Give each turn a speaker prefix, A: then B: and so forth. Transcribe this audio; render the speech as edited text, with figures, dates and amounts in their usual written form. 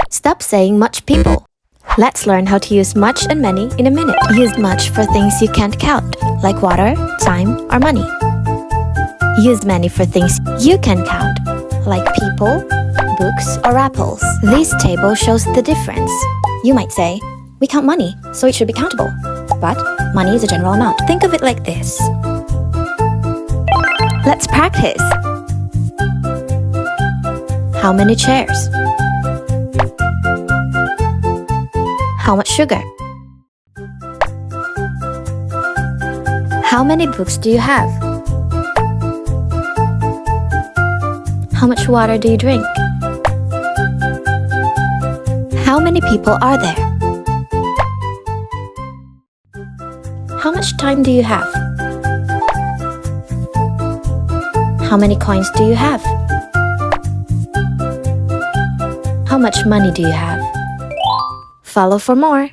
A: Stop saying much people. Let's learn how to use much and many in a minute. Use much for things you can't count, like water, time, or money. Use many for things you can count, like people, books, or apples. This table shows the difference. You might say, we count money, so it should be countable. But money is a general amount. Think of it like this. Let's practice. How many chairs? How much sugar? How many books do you have? How much water do you drink? How many people are there? How much time do you have? How many coins do you have? How much money do you have? Follow for more.